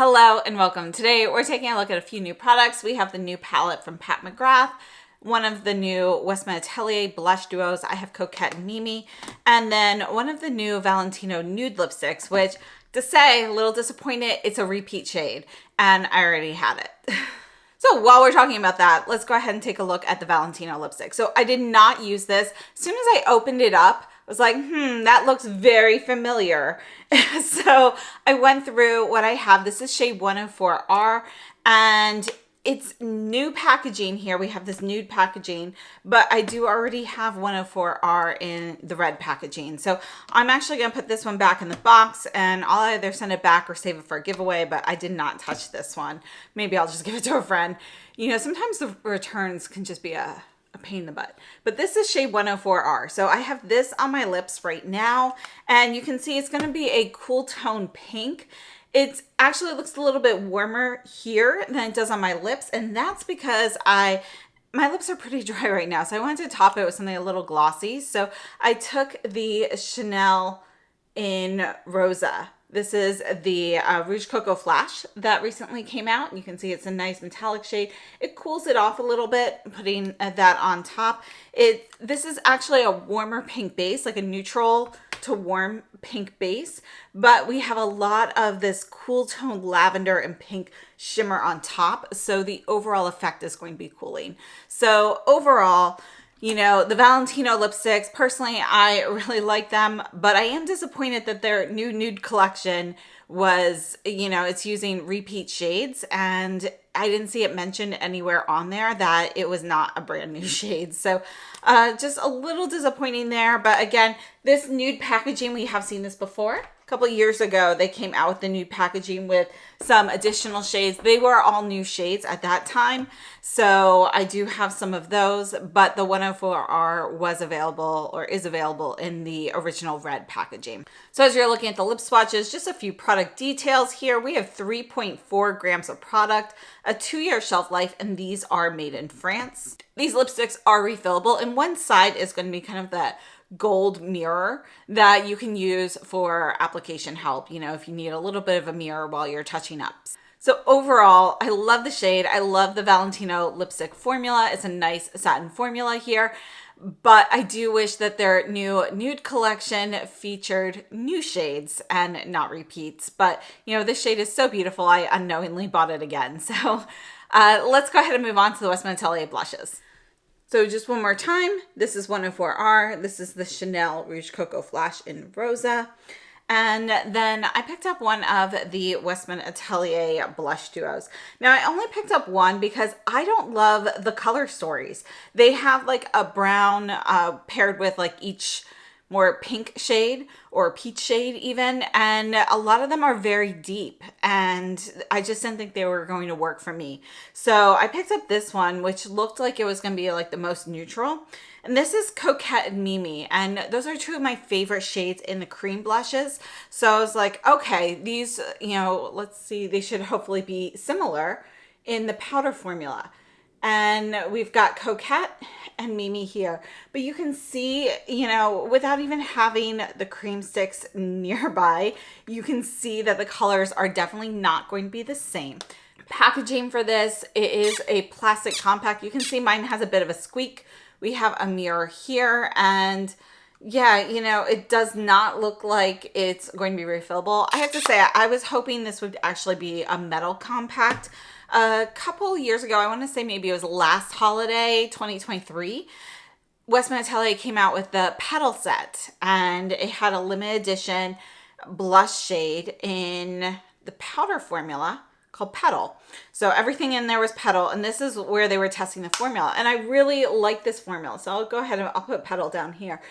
Hello and welcome. Today we're taking a look at a few new products. We have the new palette from Pat McGrath, one of the new Westman Atelier blush duos. I have Coquette and Mimi, and then one of the new Valentino nude lipsticks, which to say, a little disappointed, it's a repeat shade and I already had it. So while we're talking about that, let's go ahead and take a look at the Valentino lipstick. So I did not use this. As soon as I opened it up, I was like, that looks very familiar. So I went through what I have. This is shade 104R, and it's new packaging here. We have this nude packaging, but I do already have 104R in the red packaging. So I'm actually going to put this one back in the box, and I'll either send it back or save it for a giveaway, but I did not touch this one. Maybe I'll just give it to a friend. You know, sometimes the returns can just be a pain in the butt. But this is shade 104R. So I have this on my lips right now, and you can see it's going to be a cool tone pink. It actually looks a little bit warmer here than it does on my lips, and that's because my lips are pretty dry right now, so I wanted to top it with something a little glossy. So I took the Chanel in Rosa. This is the Rouge Coco Flash that recently came out. You can see it's a nice metallic shade. It cools it off a little bit, putting that on top. This is actually a warmer pink base, like a neutral to warm pink base, but we have a lot of this cool tone lavender and pink shimmer on top. So the overall effect is going to be cooling. So overall, you know, the Valentino lipsticks, personally, I really like them, but I am disappointed that their new nude collection was, you know, it's using repeat shades, and I didn't see it mentioned anywhere on there that it was not a brand new shade. So just a little disappointing there. But again, this nude packaging, we have seen this before. A couple years ago, they came out with the nude packaging with some additional shades. They were all new shades at that time. So I do have some of those, but the 104R was available or is available in the original red packaging. So as you're looking at the lip swatches, just a few product details here. We have 3.4 grams of product, a 2-year shelf life, and these are made in France. These lipsticks are refillable, and one side is going to be kind of that gold mirror that you can use for application help, you know, if you need a little bit of a mirror while you're touching up. So overall, I love the shade. I love the Valentino lipstick formula. It's a nice satin formula here, but I do wish that their new nude collection featured new shades and not repeats. But, you know, this shade is so beautiful, I unknowingly bought it again. So let's go ahead and move on to the Westman Atelier blushes. So just one more time, this is 104R. This is the Chanel Rouge Coco Flash in Rosa. And then I picked up one of the Westman Atelier blush duos. Now I only picked up one because I don't love the color stories. They have like a brown paired with like each more pink shade or peach shade even, and a lot of them are very deep, and I just didn't think they were going to work for me. So I picked up this one, which looked like it was going to be like the most neutral, and this is Coquette and Mimi, and those are two of my favorite shades in the cream blushes. So I was like, okay, these, you know, let's see, they should hopefully be similar in the powder formula. And we've got Coquette and Mimi here, but you can see, you know, without even having the cream sticks nearby, you can see that the colors are definitely not going to be the same. Packaging for this, it is a plastic compact. You can see mine has a bit of a squeak. We have a mirror here, and yeah, you know, it does not look like it's going to be refillable. I have to say, I was hoping this would actually be a metal compact. A couple years ago, I want to say maybe it was last holiday, 2023, Westman Atelier came out with the Petal set, and it had a limited edition blush shade in the powder formula called Petal. So everything in there was Petal, and this is where they were testing the formula. And I really like this formula, so I'll go ahead and I'll put Petal down here.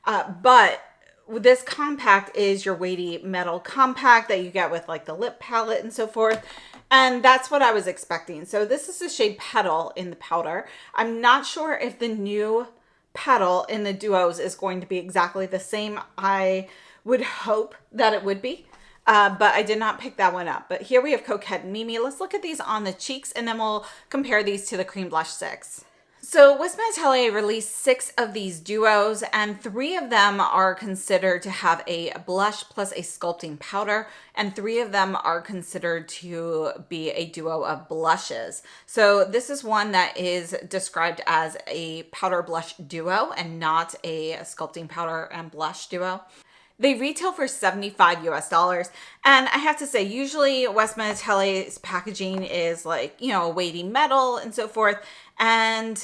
But this compact is your weighty metal compact that you get with like the lip palette and so forth. And that's what I was expecting. So this is the shade Petal in the powder. I'm not sure if the new Petal in the duos is going to be exactly the same. I would hope that it would be, but I did not pick that one up. But here we have Coquette and Mimi. Let's look at these on the cheeks, and then we'll compare these to the cream blush sticks. So Westman Atelier released 6 of these duos, and 3 of them are considered to have a blush plus a sculpting powder, and 3 of them are considered to be a duo of blushes. So this is one that is described as a powder blush duo and not a sculpting powder and blush duo. They retail for 75 US dollars. And I have to say, usually Westman Atelier's packaging is like, you know, weighty metal and so forth. And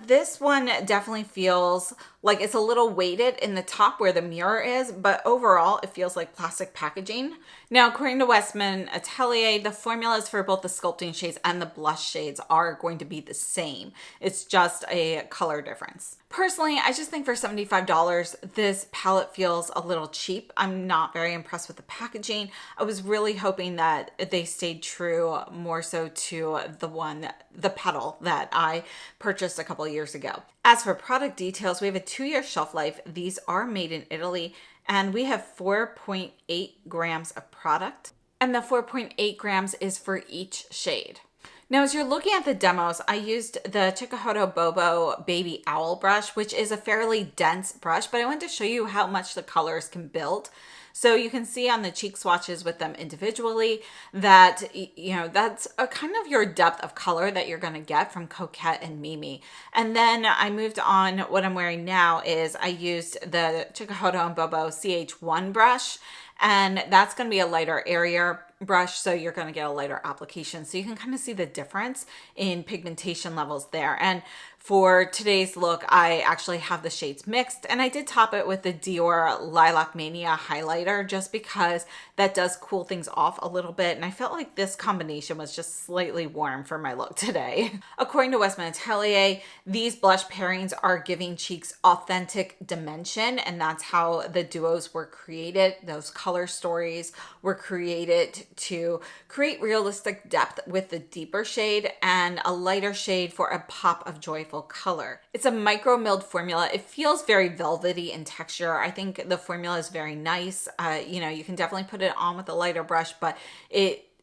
this one definitely feels like it's a little weighted in the top where the mirror is, but overall it feels like plastic packaging. Now, according to Westman Atelier, the formulas for both the sculpting shades and the blush shades are going to be the same. It's just a color difference. Personally, I just think for $75, this palette feels a little cheap. I'm not very impressed with the packaging. I was really hoping that they stayed true more so to the petal that I purchased a couple of years ago. As for product details, we have a 2-year shelf life. These are made in Italy, and we have 4.8 grams of product, and the 4.8 grams is for each shade. Now, as you're looking at the demos, I used the SUQQU Bobo Baby Owl brush, which is a fairly dense brush, but I wanted to show you how much the colors can build. So you can see on the cheek swatches with them individually that, you know, that's a kind of your depth of color that you're going to get from Coquette and Mimi. And then I moved on. What I'm wearing now is I used the SUQQU Bobo CH1 brush, and that's going to be a lighter area brush, so you're going to get a lighter application. So you can kind of see the difference in pigmentation levels there. And for today's look, I actually have the shades mixed, and I did top it with the Dior Lilac Mania highlighter just because that does cool things off a little bit, and I felt like this combination was just slightly warm for my look today. According to Westman Atelier, these blush pairings are giving cheeks authentic dimension, and that's how the duos were created. Those color stories were created to create realistic depth with the deeper shade and a lighter shade for a pop of joyful color. It's a micro milled formula. It feels very velvety in texture. I think the formula is very nice. You know, you can definitely put it on with a lighter brush, but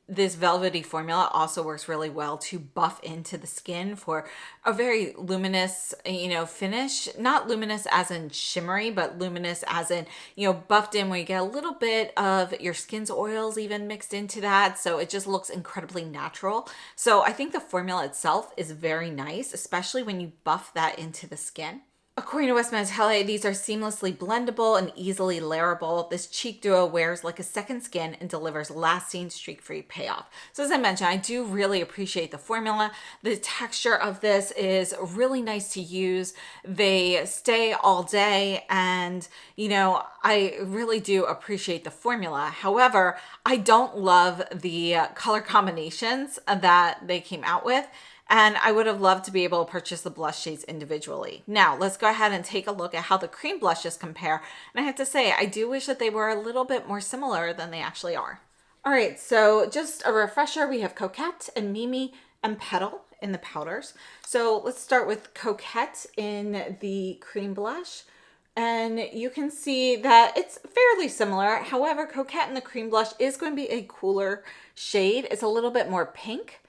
this velvety formula also works really well to buff into the skin for a very luminous, you know, finish. Not luminous as in shimmery, but luminous as in, you know, buffed in where you get a little bit of your skin's oils even mixed into that. So it just looks incredibly natural. So I think the formula itself is very nice, especially when you buff that into the skin. According to Westman Atelier, these are seamlessly blendable and easily layerable. This cheek duo wears like a second skin and delivers lasting streak-free payoff. So as I mentioned, I do really appreciate the formula. The texture of this is really nice to use. They stay all day, and you know, I really do appreciate the formula. However, I don't love the color combinations that they came out with. And I would have loved to be able to purchase the blush shades individually. Now, let's go ahead and take a look at how the cream blushes compare. And I have to say, I do wish that they were a little bit more similar than they actually are. All right, so just a refresher, we have Coquette and Mimi and Petal in the powders. So let's start with Coquette in the cream blush. And you can see that it's fairly similar. However, Coquette in the cream blush is going to be a cooler shade. It's a little bit more pink.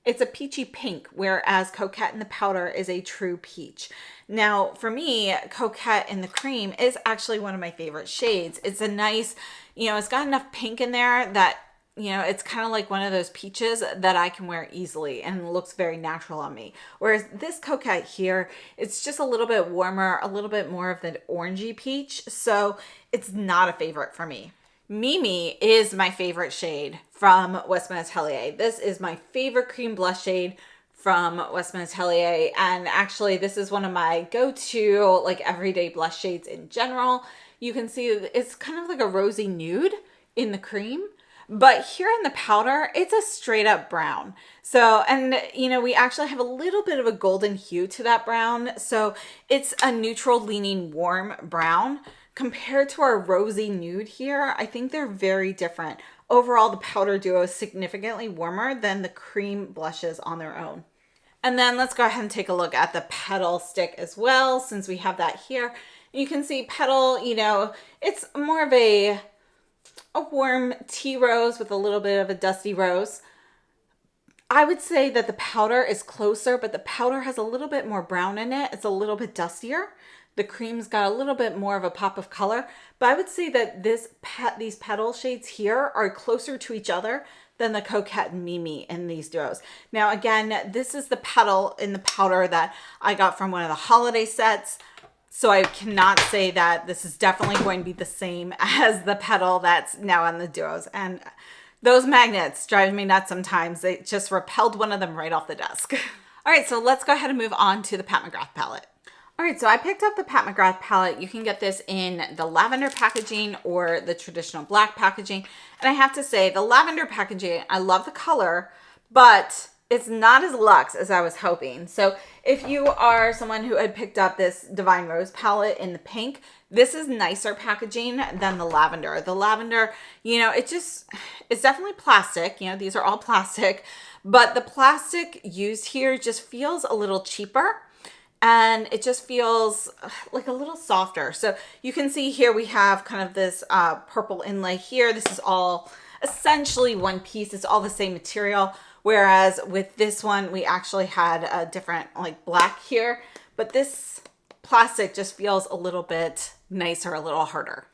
It's a peachy pink, whereas Coquette in the powder is a true peach. Now, for me, Coquette in the cream is actually one of my favorite shades. It's a nice, you know, it's got enough pink in there that, you know, it's kind of like one of those peaches that I can wear easily and looks very natural on me. Whereas this Coquette here, it's just a little bit warmer, a little bit more of the orangey peach. So it's not a favorite for me. Mimi is my favorite shade from Westman Atelier. This is my favorite cream blush shade from Westman Atelier. And actually, this is one of my go-to like everyday blush shades in general. You can see it's kind of like a rosy nude in the cream. But here in the powder, it's a straight up brown. So, and you know, we actually have a little bit of a golden hue to that brown. So it's a neutral leaning warm brown. Compared to our rosy nude here, I think they're very different. Overall, the powder duo is significantly warmer than the cream blushes on their own. And then let's go ahead and take a look at the Petal stick as well, since we have that here. You can see Petal, you know, it's more of a warm tea rose with a little bit of a dusty rose. I would say that the powder is closer, but the powder has a little bit more brown in it. It's a little bit dustier. The cream's got a little bit more of a pop of color, but I would say that these petal shades here are closer to each other than the Coquette and Mimi in these duos. Now, again, this is the petal in the powder that I got from one of the holiday sets. So I cannot say that this is definitely going to be the same as the petal that's now on the duos. And those magnets drive me nuts sometimes. They just repelled one of them right off the desk. All right, so let's go ahead and move on to the Pat McGrath palette. All right, so I picked up the Pat McGrath palette. You can get this in the lavender packaging or the traditional black packaging. And I have to say, the lavender packaging, I love the color, but it's not as luxe as I was hoping. So if you are someone who had picked up this Divine Rose palette in the pink, this is nicer packaging than the lavender. The lavender, you know, it's definitely plastic. You know, these are all plastic, but the plastic used here just feels a little cheaper. And it just feels like a little softer. So you can see here we have kind of this purple inlay here. This is all essentially one piece. It's all the same material. Whereas with this one, we actually had a different like black here. But this plastic just feels a little bit nicer, a little harder.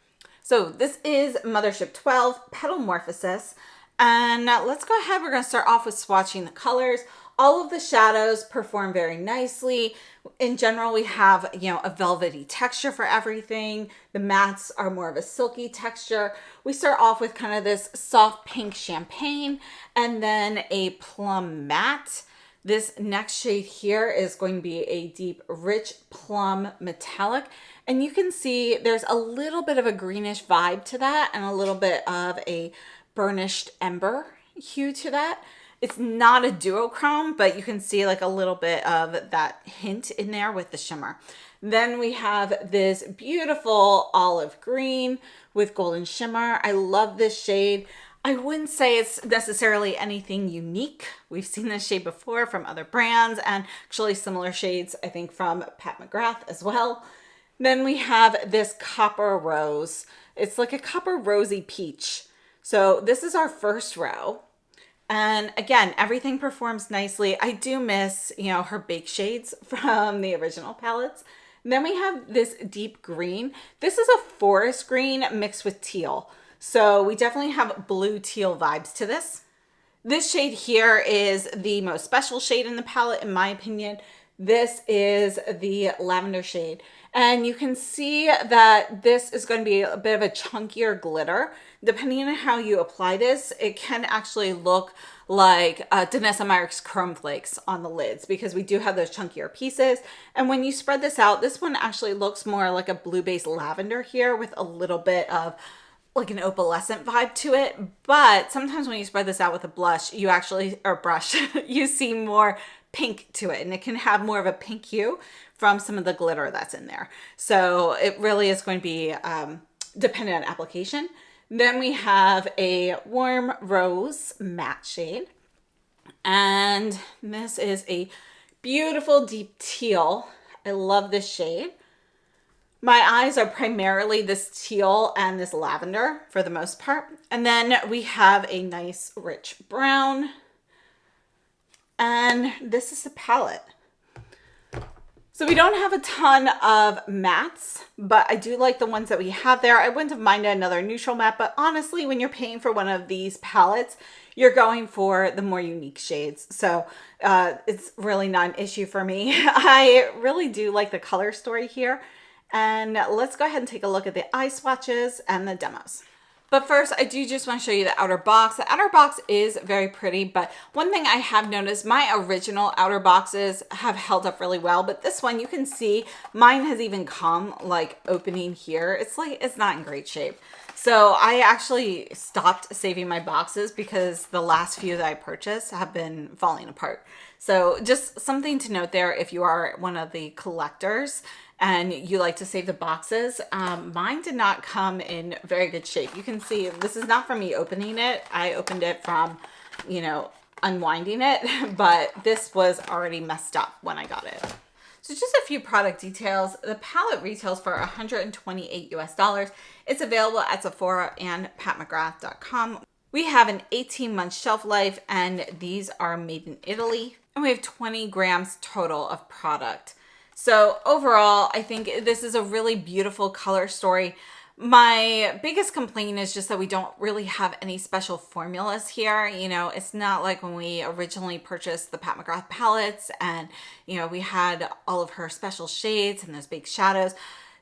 So this is Mothership 12 Petalmorphosis. And let's go ahead. We're going to start off with swatching the colors. All of the shadows perform very nicely. In general, we have, you know, a velvety texture for everything. The mattes are more of a silky texture. We start off with kind of this soft pink champagne and then a plum matte. This next shade here is going to be a deep, rich plum metallic. And you can see there's a little bit of a greenish vibe to that and a little bit of a burnished ember hue to that. It's not a duochrome, but you can see like a little bit of that hint in there with the shimmer. Then we have this beautiful olive green with golden shimmer. I love this shade. I wouldn't say it's necessarily anything unique. We've seen this shade before from other brands and actually similar shades, I think, from Pat McGrath as well. Then we have this copper rose. It's like a copper rosy peach. So this is our first row. And again, everything performs nicely. I do miss, you know, her bake shades from the original palettes. And then we have this deep green. This is a forest green mixed with teal. So we definitely have blue teal vibes to this. This shade here is the most special shade in the palette, in my opinion. This is the lavender shade. And you can see that this is going to be a bit of a chunkier glitter. Depending on how you apply this, it can actually look like Danessa Myricks Chrome Flakes on the lids because we do have those chunkier pieces. And when you spread this out, this one actually looks more like a blue-based lavender here with a little bit of like an opalescent vibe to it. But sometimes when you spread this out with a blush, you actually, or brush, you see more pink to it, and it can have more of a pink hue from some of the glitter that's in there. So it really is going to be dependent on application. Then we have a warm rose matte shade, and this is a beautiful deep teal. I love this shade. My eyes are primarily this teal and this lavender for the most part. And then we have a nice rich brown. And this is the palette. So we don't have a ton of mattes, but I do like the ones that we have there. I wouldn't have minded another neutral matte, but honestly, when you're paying for one of these palettes, you're going for the more unique shades. So it's really not an issue for me. I really do like the color story here. And let's go ahead and take a look at the eye swatches and the demos. But first, I do just want to show you the outer box. The outer box is very pretty, but one thing I have noticed, my original outer boxes have held up really well, but this one, you can see mine has even come like opening here. It's like, it's not in great shape. So I actually stopped saving my boxes because the last few that I purchased have been falling apart. So just something to note there if you are one of the collectors and you like to save the boxes. Mine did not come in very good shape. You can see this is not from me opening it. I opened it from, you know, unwinding it, but this was already messed up when I got it. So just a few product details. The palette retails for $128 US. It's available at Sephora and patmcgrath.com. We have an 18-month shelf life, and these are made in Italy. And we have 20 grams total of product. So overall, I think this is a really beautiful color story. My biggest complaint is just that we don't really have any special formulas here. You know, it's not like when we originally purchased the Pat McGrath palettes and, you know, we had all of her special shades and those big shadows.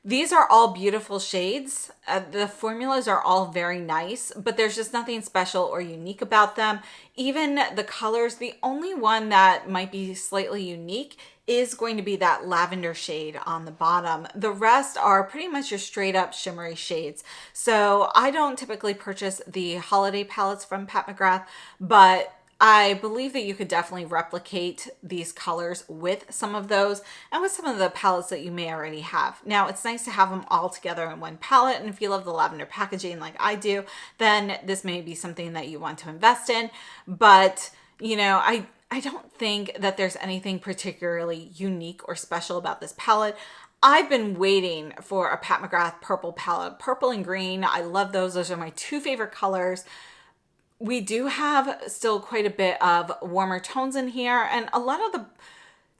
These are all beautiful shades. The formulas are all very nice, but there's just nothing special or unique about them. Even the colors, the only one that might be slightly unique is going to be that lavender shade on the bottom. The rest are pretty much your straight up shimmery shades. So I don't typically purchase the holiday palettes from Pat McGrath, but I believe that you could definitely replicate these colors with some of those and with some of the palettes that you may already have. Now, it's nice to have them all together in one palette, and if you love the lavender packaging like I do, then this may be something that you want to invest in. But, you know, I don't think that there's anything particularly unique or special about this palette. I've been waiting for a Pat McGrath purple palette. Purple and green, I love those. Those are my two favorite colors. We do have still quite a bit of warmer tones in here, and a lot of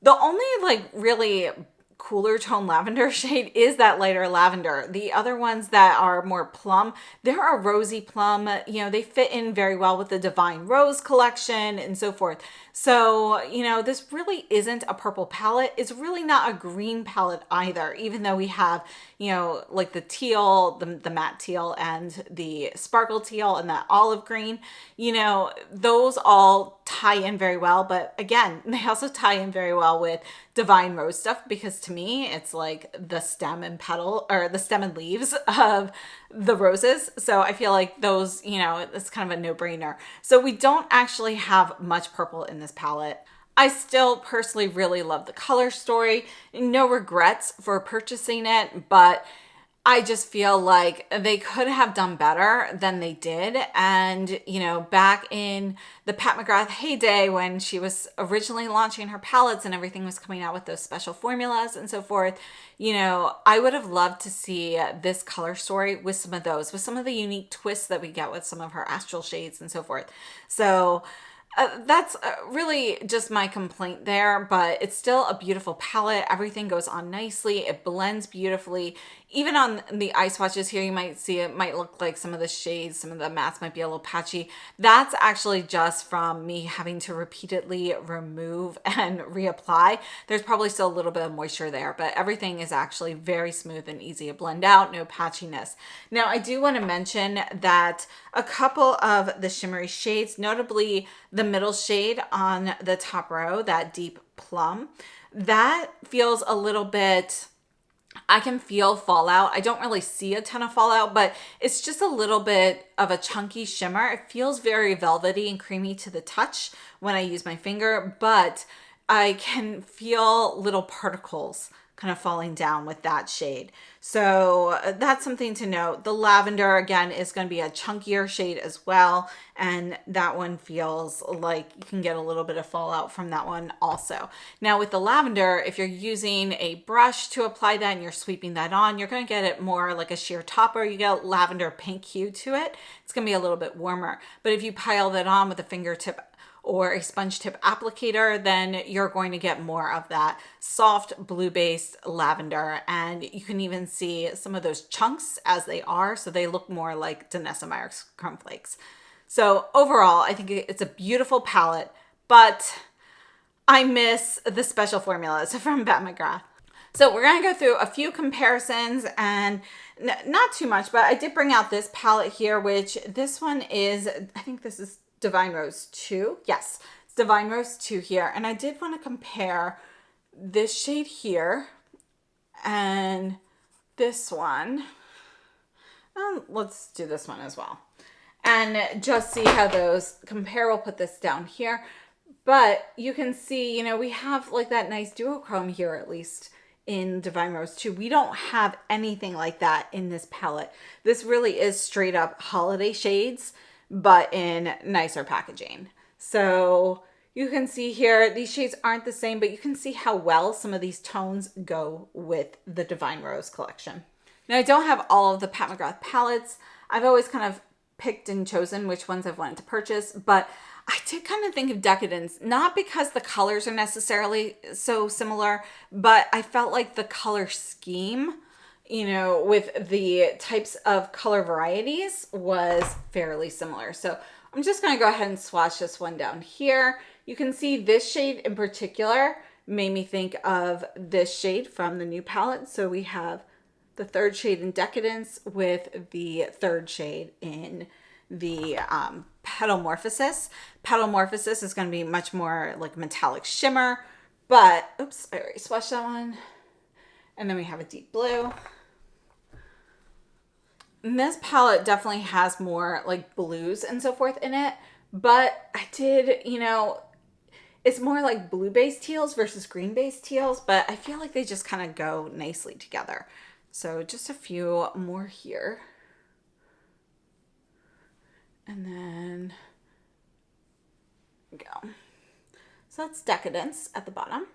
the only like really cooler tone lavender shade is that lighter lavender. The other ones that are more plum, they're a rosy plum. You know, they fit in very well with the Divine Rose collection and so forth. So, you know, this really isn't a purple palette. It's really not a green palette either, even though we have, you know, like the teal, the matte teal and the sparkle teal and that olive green. You know, those all tie in very well, but again, they also tie in very well with Divine Rose stuff, because to me, it's like the stem and petal, or the stem and leaves of the roses. So I feel like those, you know, it's kind of a no-brainer. So we don't actually have much purple in this palette. I still personally really love the color story. No regrets for purchasing it, but I just feel like they could have done better than they did. And, you know, back in the Pat McGrath heyday when she was originally launching her palettes and everything was coming out with those special formulas and so forth, you know, I would have loved to see this color story with some of those, with some of the unique twists that we get with some of her astral shades and so forth. So that's really just my complaint there, but it's still a beautiful palette. Everything goes on nicely. It blends beautifully. Even on the eye swatches here, you might see it might look like some of the shades, some of the mattes might be a little patchy. That's actually just from me having to repeatedly remove and reapply. There's probably still a little bit of moisture there, but everything is actually very smooth and easy to blend out, no patchiness. Now, I do want to mention that a couple of the shimmery shades, notably the middle shade on the top row, that deep plum, that feels a little bit, I can feel fallout. I don't really see a ton of fallout, but it's just a little bit of a chunky shimmer. It feels very velvety and creamy to the touch when I use my finger, but I can feel little particles kind of falling down with that shade. So that's something to note. The lavender, again, is going to be a chunkier shade as well. And that one feels like you can get a little bit of fallout from that one also. Now with the lavender, if you're using a brush to apply that and you're sweeping that on, you're going to get it more like a sheer topper. You get a lavender pink hue to it. It's going to be a little bit warmer. But if you pile that on with a fingertip or a sponge tip applicator, then you're going to get more of that soft blue-based lavender. And you can even see some of those chunks as they are, so they look more like Danessa Meyer's Crumb Flakes. So overall, I think it's a beautiful palette, but I miss the special formulas from Pat McGrath. So we're going to go through a few comparisons, and not too much, but I did bring out this palette here, which this one is, I think this is Divine Rose 2. Yes, it's Divine Rose 2 here. And I did want to compare this shade here and this one. Let's do this one as well. And just see how those compare. We'll put this down here. But you can see, you know, we have like that nice duochrome here, at least in Divine Rose 2. We don't have anything like that in this palette. This really is straight up holiday shades, but in nicer packaging. So you can see here, these shades aren't the same, but you can see how well some of these tones go with the Divine Rose collection. Now, I don't have all of the Pat McGrath palettes. I've always kind of picked and chosen which ones I've wanted to purchase, but I did kind of think of Decadence, not because the colors are necessarily so similar, but I felt like the color scheme, you know, with the types of color varieties was fairly similar. So I'm just going to go ahead and swatch this one down here. You can see this shade in particular made me think of this shade from the new palette. So we have the third shade in Decadence with the third shade in the Petalmorphosis. Petalmorphosis is going to be much more like metallic shimmer, but oops, I already swatched that one. And then we have a deep blue. And this palette definitely has more like blues and so forth in it, but I did, you know, it's more like blue-based teals versus green-based teals, but I feel like they just kind of go nicely together. So just a few more here. And then go. So that's Decadence at the bottom.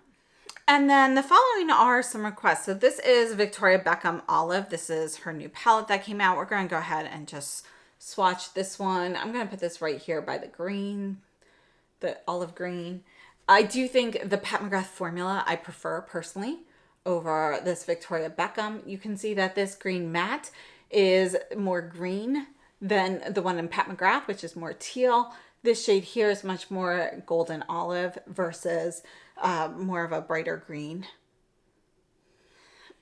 And then the following are some requests. So this is Victoria Beckham Olive. This is her new palette that came out. We're going to go ahead and just swatch this one. I'm going to put this right here by the green, the olive green. I do think the Pat McGrath formula I prefer personally over this Victoria Beckham. You can see that this green matte is more green than the one in Pat McGrath, which is more teal. This shade here is much more golden olive versus more of a brighter green.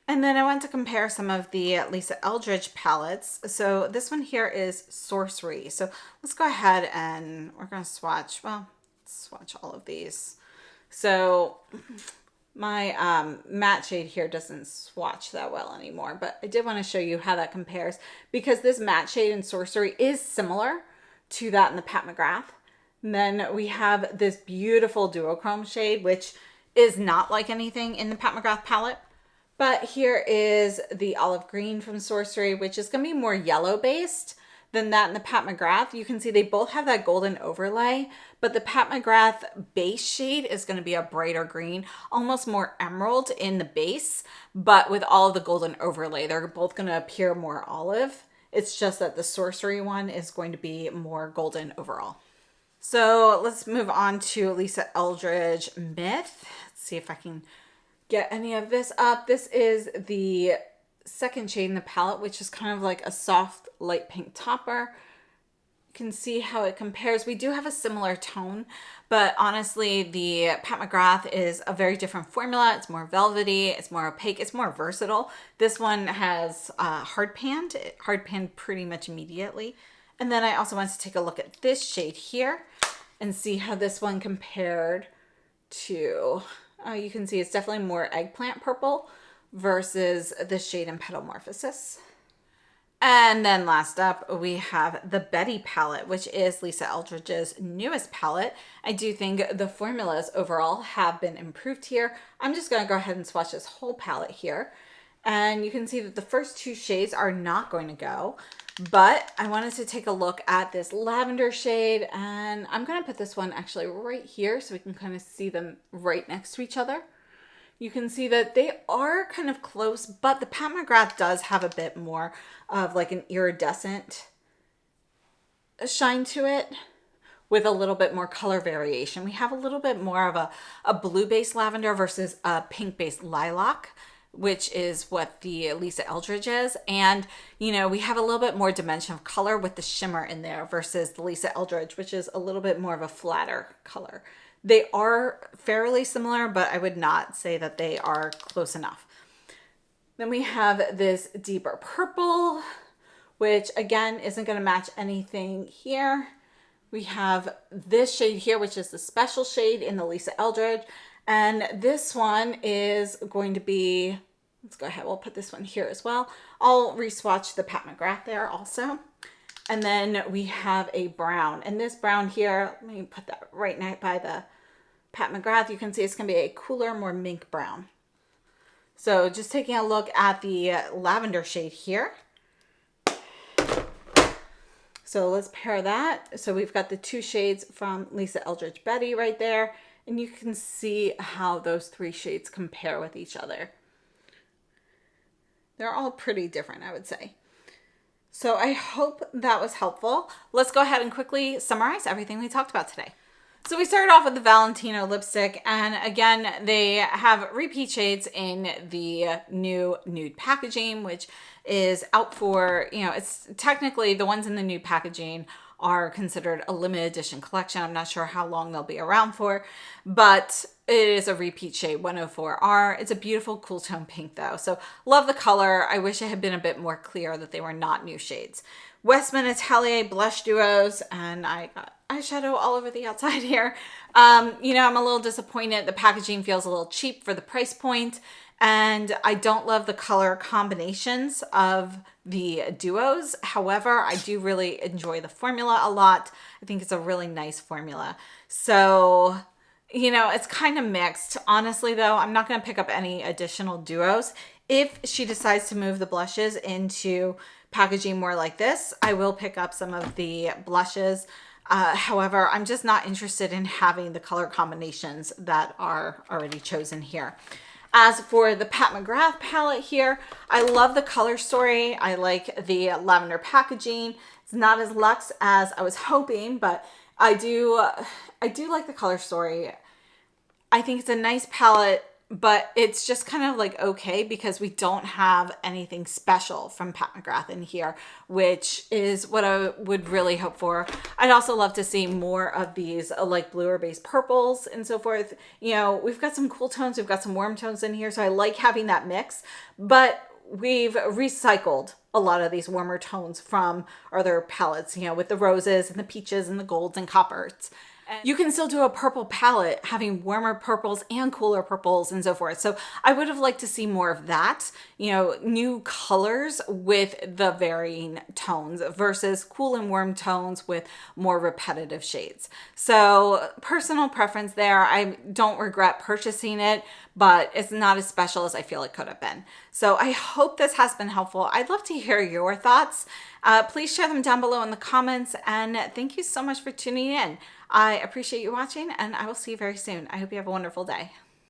And then I want to compare some of the Lisa Eldridge palettes. So this one here is Sorcery. So let's go ahead and we're going to swatch, well, let's swatch all of these. So my matte shade here doesn't swatch that well anymore, but I did want to show you how that compares because this matte shade in Sorcery is similar to that in the Pat McGrath. And then we have this beautiful duochrome shade, which is not like anything in the Pat McGrath palette. But here is the olive green from Sorcery, which is going to be more yellow based than that in the Pat McGrath. You can see they both have that golden overlay, but the Pat McGrath base shade is going to be a brighter green, almost more emerald in the base, but with all of the golden overlay, they're both going to appear more olive. It's just that the Sorcery one is going to be more golden overall. So let's move on to Lisa Eldridge Myth. Let's see if I can get any of this up. This is the second shade in the palette, which is kind of like a soft light pink topper. You can see how it compares. We do have a similar tone, but honestly, the Pat McGrath is a very different formula. It's more velvety, it's more opaque, it's more versatile. This one has hard panned pretty much immediately. And then I also want to take a look at this shade here and see how this one compared to, you can see it's definitely more eggplant purple versus the shade in Petalmorphosis. And then last up, we have the Betty palette, which is Lisa Eldridge's newest palette. I do think the formulas overall have been improved here. I'm just going to go ahead and swatch this whole palette here. And you can see that the first two shades are not going to go, but I wanted to take a look at this lavender shade, and I'm going to put this one actually right here so we can kind of see them right next to each other. You can see that they are kind of close, but the Pat McGrath does have a bit more of like an iridescent shine to it with a little bit more color variation. We have a little bit more of a blue-based lavender versus a pink-based lilac, which is what the Lisa Eldridge is. And, you know, we have a little bit more dimension of color with the shimmer in there versus the Lisa Eldridge, which is a little bit more of a flatter color. They are fairly similar, but I would not say that they are close enough. Then we have this deeper purple, which again isn't going to match anything here. We have this shade here, which is the special shade in the Lisa Eldridge. And this one is going to be, let's go ahead, we'll put this one here as well. I'll re-swatch the Pat McGrath there also. And then we have a brown, and this brown here, let me put that right next by the Pat McGrath. You can see it's going to be a cooler, more mink brown. So just taking a look at the lavender shade here. So let's pair that. So we've got the two shades from Lisa Eldridge Betty right there, and you can see how those three shades compare with each other. They're all pretty different, I would say. So I hope that was helpful. Let's go ahead and quickly summarize everything we talked about today. So we started off with the Valentino lipstick, and again, they have repeat shades in the new nude packaging, which is out for, it's technically the ones in the nude packaging are considered a limited edition collection. I'm not sure how long they'll be around for, but it is a repeat shade 104R. It's a beautiful cool tone pink though. So love the color. I wish it had been a bit more clear that they were not new shades. Westman Atelier blush duos, and I got eyeshadow all over the outside here. I'm a little disappointed. The packaging feels a little cheap for the price point, and I don't love the color combinations of the duos. However, I do really enjoy the formula a lot. I think it's a really nice formula. So, it's kind of mixed. Honestly, though, I'm not going to pick up any additional duos. If she decides to move the blushes into packaging more like this, I will pick up some of the blushes. However, I'm just not interested in having the color combinations that are already chosen here. As for the Pat McGrath palette here, I love the color story. I like the lavender packaging. It's not as luxe as I was hoping, but I do like the color story. I think it's a nice palette, but it's just kind of like okay because we don't have anything special from Pat McGrath in here, which is what I would really hope for. I'd also love to see more of these like bluer based purples and so forth. We've got some cool tones, we've got some warm tones in here, so I like having that mix, but we've recycled a lot of these warmer tones from other palettes, with the roses and the peaches and the golds and coppers. You can still do a purple palette having warmer purples and cooler purples and so forth. So I would have liked to see more of that, new colors with the varying tones versus cool and warm tones with more repetitive shades. So personal preference there. I don't regret purchasing it, but it's not as special as I feel it could have been. So I hope this has been helpful. I'd love to hear your thoughts. Please share them down below in the comments, and thank you so much for tuning in. I appreciate you watching, and I will see you very soon. I hope you have a wonderful day.